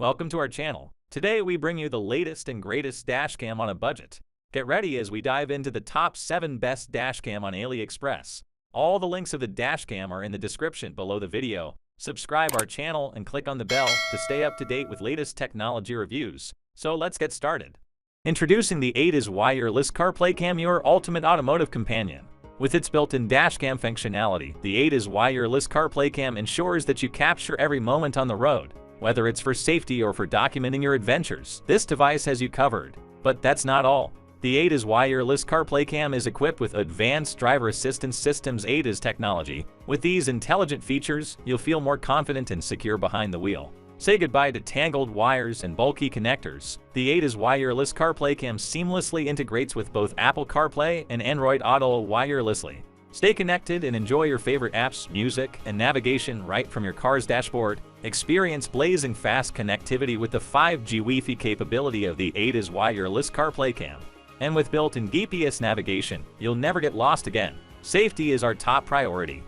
Welcome to our channel. Today we bring you the latest and greatest dashcam on a budget. Get ready as we dive into the top 7 best dashcam on AliExpress. All the links of the dashcam are in the description below the video. Subscribe our channel and click on the bell to stay up to date with latest technology reviews. So let's get started. Introducing the AliExpress wireless CarPlay Cam, your ultimate automotive companion. With its built-in dashcam functionality, the AliExpress wireless CarPlay Cam ensures that you capture every moment on the road. Whether it's for safety or for documenting your adventures, this device has you covered. But that's not all. The AliExpress wireless CarPlay Cam is equipped with advanced driver assistance systems AliExpress technology. With these intelligent features, you'll feel more confident and secure behind the wheel. Say goodbye to tangled wires and bulky connectors. The AliExpress wireless CarPlay Cam seamlessly integrates with both Apple CarPlay and Android Auto wirelessly. Stay connected and enjoy your favorite apps, music, and navigation right from your car's dashboard. Experience blazing fast connectivity with the 5G Wi-Fi capability of the AliExpress wireless CarPlay Cam. And with built-in GPS navigation, you'll never get lost again. Safety is our top priority.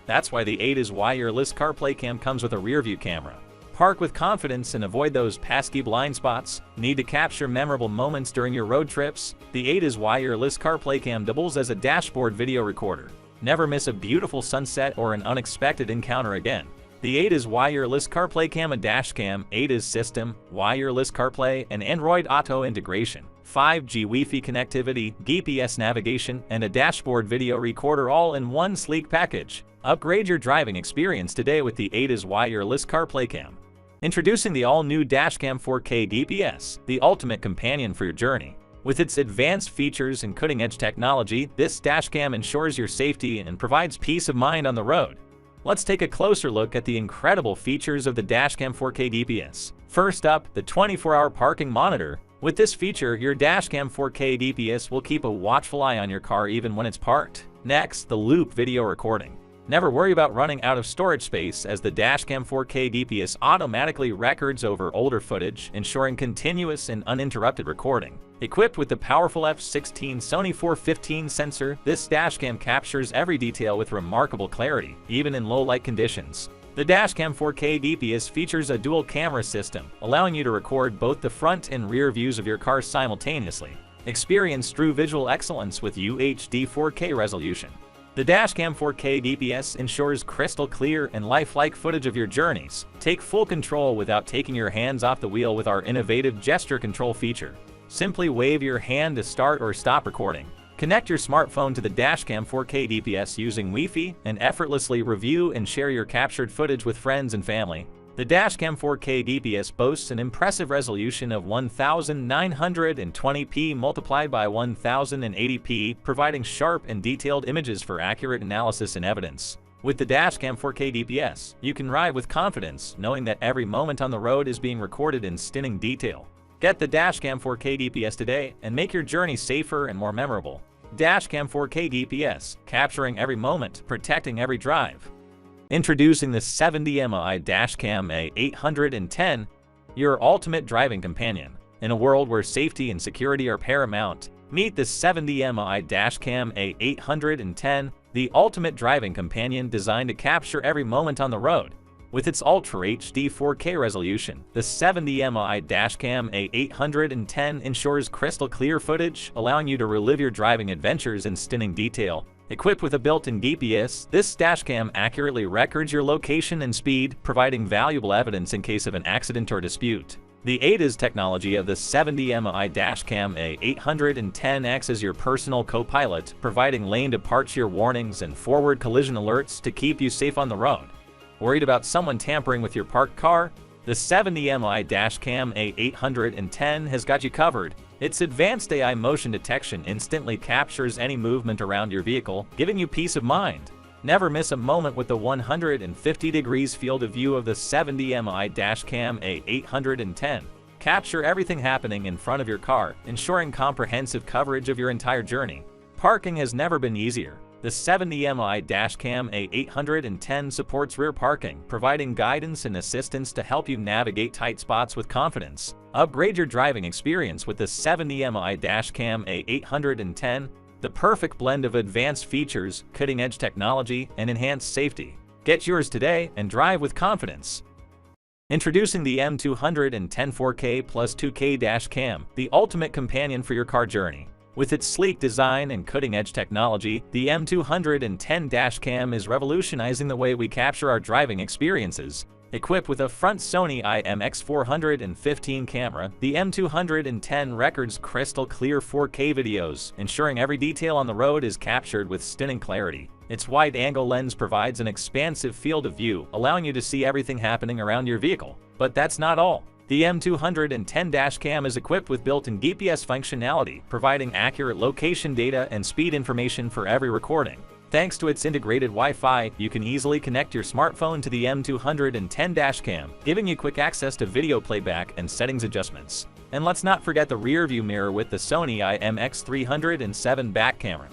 That's why the AliExpress wireless CarPlay Cam comes with a rear-view camera. Park with confidence and avoid those pesky blind spots. Need to capture memorable moments during your road trips? The AliExpress wireless CarPlay Cam doubles as a dashboard video recorder. Never miss a beautiful sunset or an unexpected encounter again. The AliExpress wireless CarPlay Cam, a dashcam, AliExpress system, wireless CarPlay, and Android Auto integration, 5G Wi-Fi connectivity, GPS navigation, and a dashboard video recorder all in one sleek package. Upgrade your driving experience today with the AliExpress wireless CarPlay Cam. Introducing the all-new Dashcam 4K DPS, the ultimate companion for your journey. With its advanced features and cutting-edge technology, this dashcam ensures your safety and provides peace of mind on the road. Let's take a closer look at the incredible features of the Dashcam 4K DPS. First up, the 24-hour parking monitor. With this feature, your Dashcam 4K DPS will keep a watchful eye on your car even when it's parked. Next, the loop video recording. Never worry about running out of storage space, as the Dashcam 4K DPS automatically records over older footage, ensuring continuous and uninterrupted recording. Equipped with the powerful f/16 Sony 415 sensor, this dashcam captures every detail with remarkable clarity, even in low-light conditions. The Dashcam 4K DPS features a dual camera system, allowing you to record both the front and rear views of your car simultaneously. Experience true visual excellence with UHD 4K resolution. The Dashcam 4K DPS ensures crystal clear and lifelike footage of your journeys. Take full control without taking your hands off the wheel with our innovative gesture control feature. Simply wave your hand to start or stop recording. Connect your smartphone to the Dashcam 4K DPS using Wi-Fi and effortlessly review and share your captured footage with friends and family. The Dashcam 4K DPS boasts an impressive resolution of 1920p multiplied by 1080p, providing sharp and detailed images for accurate analysis and evidence. With the Dashcam 4K DPS, you can ride with confidence, knowing that every moment on the road is being recorded in stunning detail. Get the Dashcam 4K DPS today and make your journey safer and more memorable. Dashcam 4K DPS, capturing every moment, protecting every drive. Introducing the 70mm Dashcam A810, your ultimate driving companion. In a world where safety and security are paramount, meet the 70mm Dashcam A810, the ultimate driving companion designed to capture every moment on the road. With its Ultra HD 4K resolution, the 70mm Dashcam A810 ensures crystal clear footage, allowing you to relive your driving adventures in stunning detail. Equipped with a built-in GPS, this dashcam accurately records your location and speed, providing valuable evidence in case of an accident or dispute. The AliExpress technology of the 70mm Dashcam A810 acts as your personal co-pilot, providing lane departure warnings and forward collision alerts to keep you safe on the road. Worried about someone tampering with your parked car? The 70mm Dashcam A810 has got you covered. Its advanced AI motion detection instantly captures any movement around your vehicle, giving you peace of mind. Never miss a moment with the 150 degrees field of view of the 70mm Dashcam A810. Capture everything happening in front of your car, ensuring comprehensive coverage of your entire journey. Parking has never been easier. The 70mm Dashcam A810 supports rear parking, providing guidance and assistance to help you navigate tight spots with confidence. Upgrade your driving experience with the 70mm Dashcam A810, the perfect blend of advanced features, cutting-edge technology, and enhanced safety. Get yours today and drive with confidence. Introducing the M210 4K plus 2K dash cam, the ultimate companion for your car journey. With its sleek design and cutting-edge technology, the M210 dash cam is revolutionizing the way we capture our driving experiences. Equipped with a front Sony IMX415 camera, the M210 records crystal clear 4K videos, ensuring every detail on the road is captured with stunning clarity. Its wide-angle lens provides an expansive field of view, allowing you to see everything happening around your vehicle. But that's not all. The M210 dash cam is equipped with built-in GPS functionality, providing accurate location data and speed information for every recording. Thanks to its integrated Wi-Fi, you can easily connect your smartphone to the M210 dash cam, giving you quick access to video playback and settings adjustments. And let's not forget the rear-view mirror with the Sony IMX307 back camera.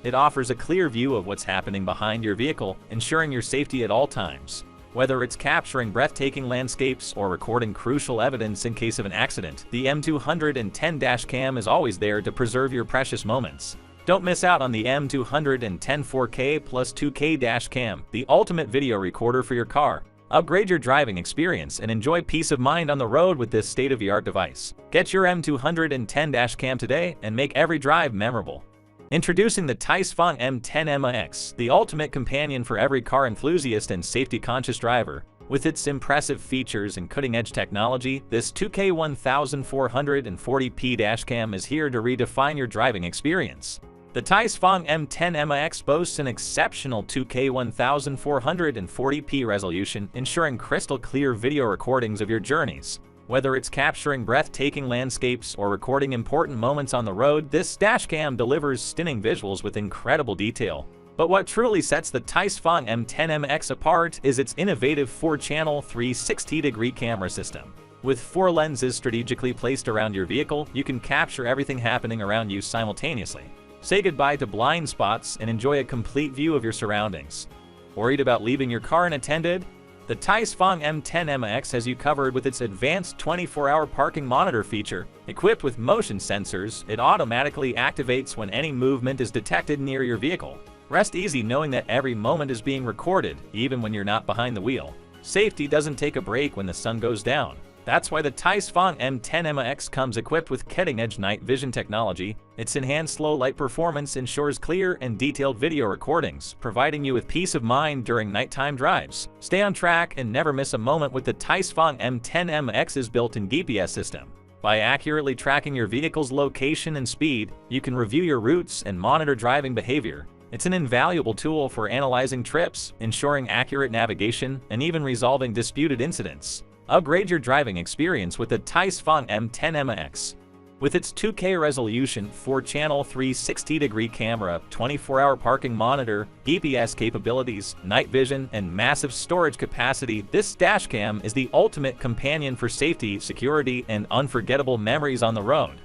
It offers a clear view of what's happening behind your vehicle, ensuring your safety at all times. Whether it's capturing breathtaking landscapes or recording crucial evidence in case of an accident, the M210 dash cam is always there to preserve your precious moments. Don't miss out on the M210 4K plus 2K dash cam, the ultimate video recorder for your car. Upgrade your driving experience and enjoy peace of mind on the road with this state-of-the-art device. Get your M210 dash cam today and make every drive memorable. Introducing the Taisfang M10MX, the ultimate companion for every car enthusiast and safety-conscious driver. With its impressive features and cutting-edge technology, this 2K 1440p dashcam is here to redefine your driving experience. The Taisfang M10MX boasts an exceptional 2K 1440p resolution, ensuring crystal-clear video recordings of your journeys. Whether it's capturing breathtaking landscapes or recording important moments on the road, this dashcam delivers stunning visuals with incredible detail. But what truly sets the Taisfang M10MX apart is its innovative 4-channel 360-degree camera system. With 4 lenses strategically placed around your vehicle, you can capture everything happening around you simultaneously. Say goodbye to blind spots and enjoy a complete view of your surroundings. Worried about leaving your car unattended? The Taisfang M10MX has you covered with its advanced 24-hour parking monitor feature. Equipped with motion sensors, it automatically activates when any movement is detected near your vehicle. Rest easy knowing that every moment is being recorded, even when you're not behind the wheel. Safety doesn't take a break when the sun goes down. That's why the Taisfang M10MX comes equipped with cutting-edge night vision technology. Its enhanced low-light performance ensures clear and detailed video recordings, providing you with peace of mind during nighttime drives. Stay on track and never miss a moment with the Taisfang M10MX's built-in GPS system. By accurately tracking your vehicle's location and speed, you can review your routes and monitor driving behavior. It's an invaluable tool for analyzing trips, ensuring accurate navigation, and even resolving disputed incidents. Upgrade your driving experience with the Taisfang M10MX. With its 2K resolution, 4-channel 360-degree camera, 24-hour parking monitor, GPS capabilities, night vision, and massive storage capacity, this dashcam is the ultimate companion for safety, security, and unforgettable memories on the road.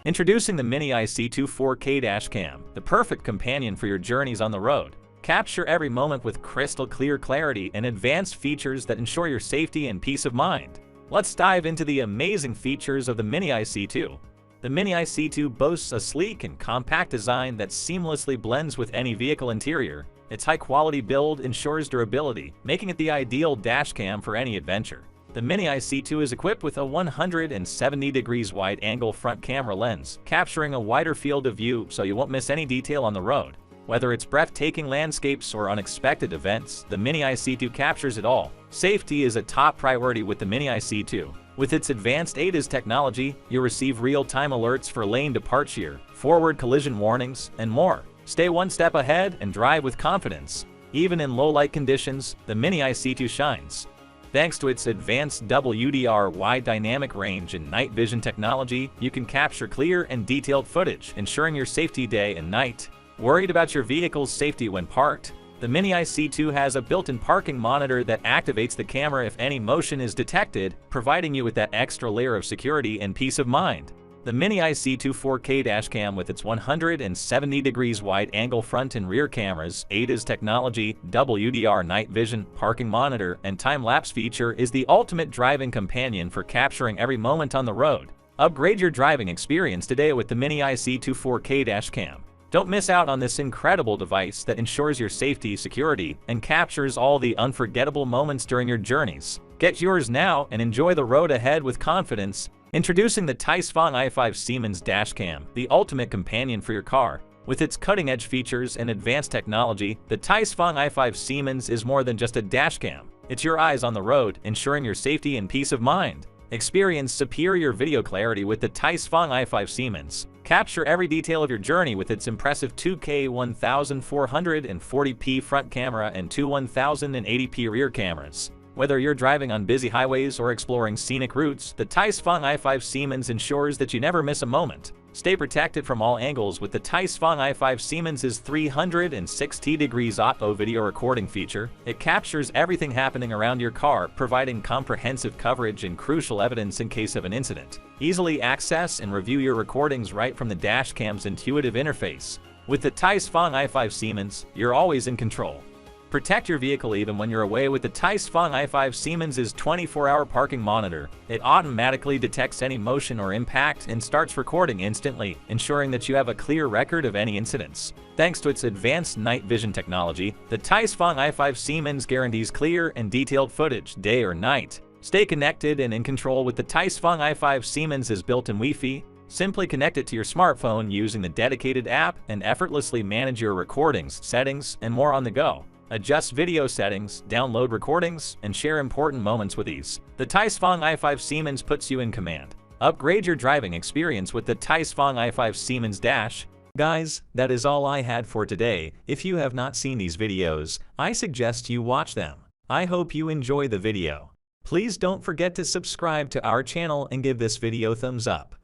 Introducing the Mini IC2 4K dashcam, the perfect companion for your journeys on the road. Capture every moment with crystal clear clarity and advanced features that ensure your safety and peace of mind. Let's dive into the amazing features of the Mini IC2. The Mini IC2 boasts a sleek and compact design that seamlessly blends with any vehicle interior. Its high-quality build ensures durability, making it the ideal dashcam for any adventure. The Mini IC2 is equipped with a 170 degrees wide-angle front camera lens, capturing a wider field of view so you won't miss any detail on the road. Whether it's breathtaking landscapes or unexpected events, the Mini IC2 captures it all. Safety is a top priority with the Mini IC2. With its advanced ADAS technology, you'll receive real-time alerts for lane departure, forward collision warnings, and more. Stay one step ahead and drive with confidence. Even in low-light conditions, the Mini IC2 shines. Thanks to its advanced WDR wide dynamic range and night vision technology, you can capture clear and detailed footage, ensuring your safety day and night. Worried about your vehicle's safety when parked? The Mini IC2 has a built-in parking monitor that activates the camera if any motion is detected, providing you with that extra layer of security and peace of mind. The Mini IC2 4K dashcam with its 170 degrees wide-angle front and rear cameras, ADAS technology, WDR night vision, parking monitor, and time-lapse feature is the ultimate driving companion for capturing every moment on the road. Upgrade your driving experience today with the Mini IC2 4K dashcam. Don't miss out on this incredible device that ensures your safety, security, and captures all the unforgettable moments during your journeys. Get yours now and enjoy the road ahead with confidence. Introducing the Taisfang i5 Siemens Dashcam, the ultimate companion for your car. With its cutting-edge features and advanced technology, the Taisfang i5 Siemens is more than just a dashcam. It's your eyes on the road, ensuring your safety and peace of mind. Experience superior video clarity with the Taisfang i5 Siemens. Capture every detail of your journey with its impressive 2K 1440p front camera and two 1080p rear cameras. Whether you're driving on busy highways or exploring scenic routes, the Taisfang i5 Siemens ensures that you never miss a moment. Stay protected from all angles with the Taisfang i5 Siemens' 360 degrees auto video recording feature. It captures everything happening around your car, providing comprehensive coverage and crucial evidence in case of an incident. Easily access and review your recordings right from the dashcam's intuitive interface. With the Taisfang i5 Siemens, you're always in control. Protect your vehicle even when you're away with the Taisfang i5 Siemens' 24-hour parking monitor. It automatically detects any motion or impact and starts recording instantly, ensuring that you have a clear record of any incidents. Thanks to its advanced night vision technology, the Taisfang i5 Siemens guarantees clear and detailed footage, day or night. Stay connected and in control with the Taisfang i5 Siemens' built-in Wi-Fi. Simply connect it to your smartphone using the dedicated app and effortlessly manage your recordings, settings, and more on the go. Adjust video settings, download recordings, and share important moments with ease. The Taisfang i5 Siemens puts you in command. Upgrade your driving experience with the Taisfang i5 Siemens Dash. Guys, that is all I had for today. If you have not seen these videos, I suggest you watch them. I hope you enjoy the video. Please don't forget to subscribe to our channel and give this video thumbs up.